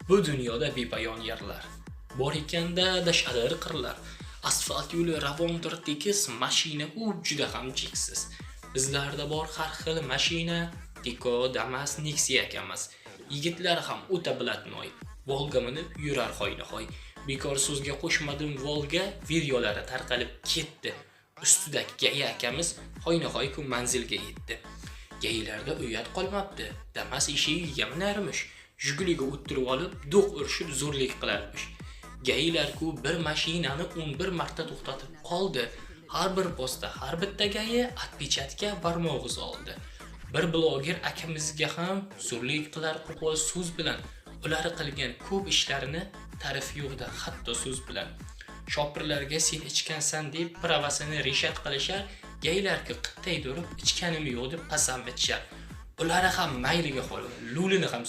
Bu dunyoda bepayon yerlar bor ekanda dashadir qirlar. Asfalt yo'li ravondir tekis, mashina u juda ham cheksiz. Bizlarda bor har xil mashina, Tiko, Damas, Nexia kamas. Yigitlar ham o'ta bilatnoy. Volga minib yurar hoynahoy. Bekor so'zga qo'shmadim Volga, videolari tarqalib ketdi. Ustidagi Gaya akamiz hoynahoy ku manzilga yetdi. Gaylarda uyat qolmabdi. Damas eshigiga minarmish. Jiguliga o'tirib olib, do'q urishib zo'rlik qilarmish. Gaylar ku bir mashinani 11 marta to'xtatib qoldi. Har bir postda har bitta gayi atpechatga barmog'i soldi. Bir bloger akamizga ham zo'rlik qilar qo'pol so'z bilan. Ular qilgan ko'p ishlarini ta'rif yo'qda, hatto so'z bilan. Shopirlarga sen ichgansan deb pravasini rishat qilishar, gaylarga qittay durib ichkanim yo'q deb qasam ichishar. Ular ham mayliga qolib, lulini ham